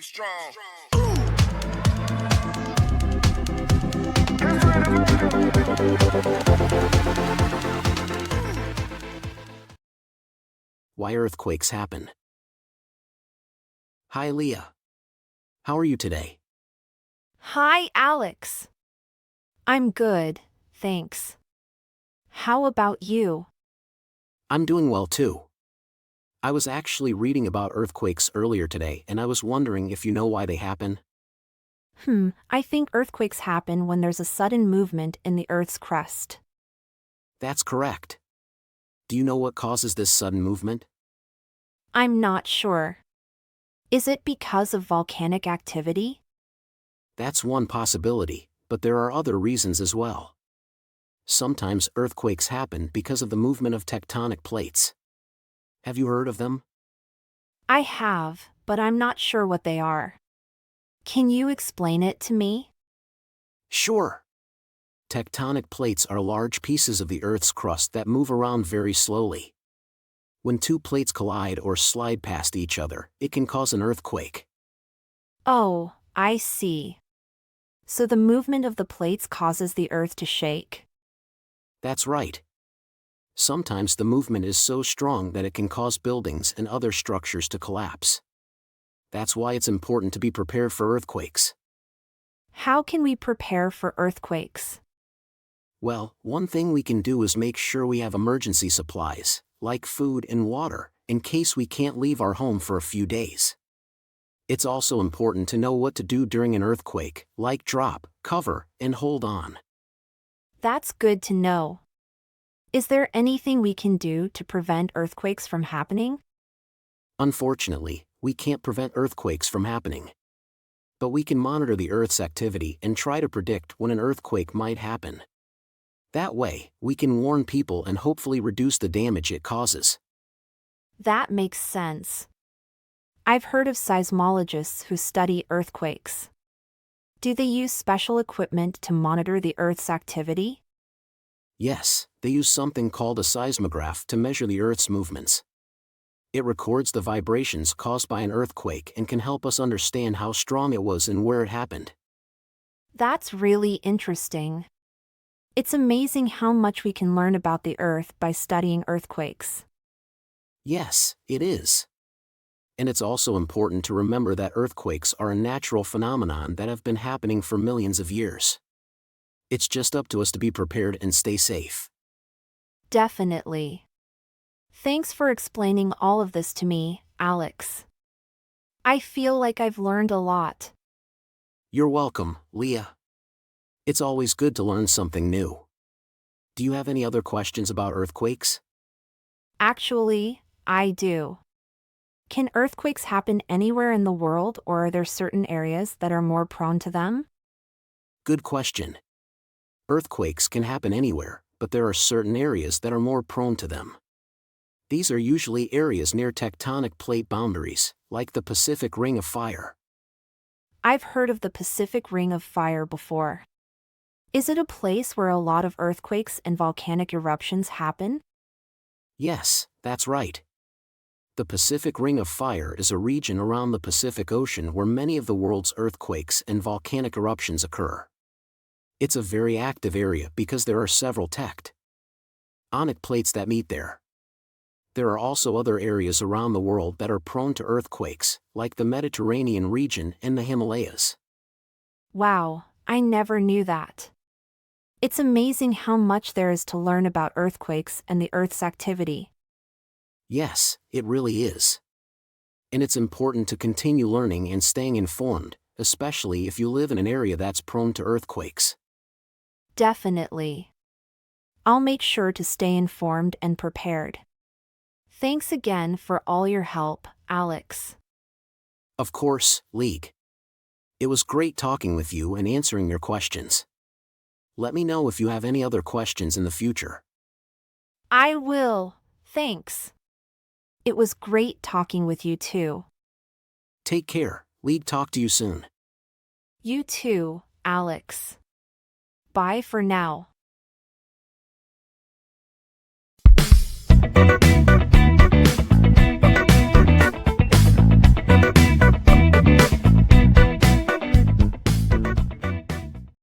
Be strong. Why earthquakes happen. Hi Leah. How are you today? Hi, Alex. I'm good, thanks. How about you? I'm doing well too. I was actually reading about earthquakes earlier today and I was wondering if you know why they happen. I think earthquakes happen when there's a sudden movement in the Earth's crust. That's correct. Do you know what causes this sudden movement? I'm not sure. Is it because of volcanic activity? That's one possibility, but there are other reasons as well. Sometimes earthquakes happen because of the movement of tectonic plates. Have you heard of them? I have, but I'm not sure what they are. Can you explain it to me? Sure. Tectonic plates are large pieces of the Earth's crust that move around very slowly. When two plates collide or slide past each other, it can cause an earthquake. Oh, I see. So the movement of the plates causes the Earth to shake. That's right. Sometimes the movement is so strong that it can cause buildings and other structures to collapse. That's why it's important to be prepared for earthquakes. How can we prepare for earthquakes? Well, one thing we can do is make sure we have emergency supplies, like food and water, in case we can't leave our home for a few days. It's also important to know what to do during an earthquake, like drop, cover, and hold on. That's good to know. Is there anything we can do to prevent earthquakes from happening? Unfortunately, we can't prevent earthquakes from happening. But we can monitor the Earth's activity and try to predict when an earthquake might happen. That way, we can warn people and hopefully reduce the damage it causes. That makes sense. I've heard of seismologists who study earthquakes. Do they use special equipment to monitor the Earth's activity? Yes, they use something called a seismograph to measure the Earth's movements. It records the vibrations caused by an earthquake and can help us understand how strong it was and where it happened. That's really interesting. It's amazing how much we can learn about the Earth by studying earthquakes. Yes, it is. And it's also important to remember that earthquakes are a natural phenomenon that have been happening for millions of years. It's just up to us to be prepared and stay safe. Definitely. Thanks for explaining all of this to me, Alex. I feel like I've learned a lot. You're welcome, Leah. It's always good to learn something new. Do you have any other questions about earthquakes? Actually, I do. Can earthquakes happen anywhere in the world, or are there certain areas that are more prone to them? Good question. Earthquakes can happen anywhere, but there are certain areas that are more prone to them. These are usually areas near tectonic plate boundaries, like the Pacific Ring of Fire. I've heard of the Pacific Ring of Fire before. Is it a place where a lot of earthquakes and volcanic eruptions happen? Yes, that's right. The Pacific Ring of Fire is a region around the Pacific Ocean where many of the world's earthquakes and volcanic eruptions occur. It's a very active area because there are several tectonic plates that meet there. There are also other areas around the world that are prone to earthquakes, like the Mediterranean region and the Himalayas. Wow, I never knew that. It's amazing how much there is to learn about earthquakes and the Earth's activity. Yes, it really is. And it's important to continue learning and staying informed, especially if you live in an area that's prone to earthquakes. Definitely. I'll make sure to stay informed and prepared. Thanks again for all your help, Alex. Of course, League. It was great talking with you and answering your questions. Let me know if you have any other questions in the future. I will, thanks. It was great talking with you too. Take care, League. Talk to you soon. You too, Alex. Bye for now.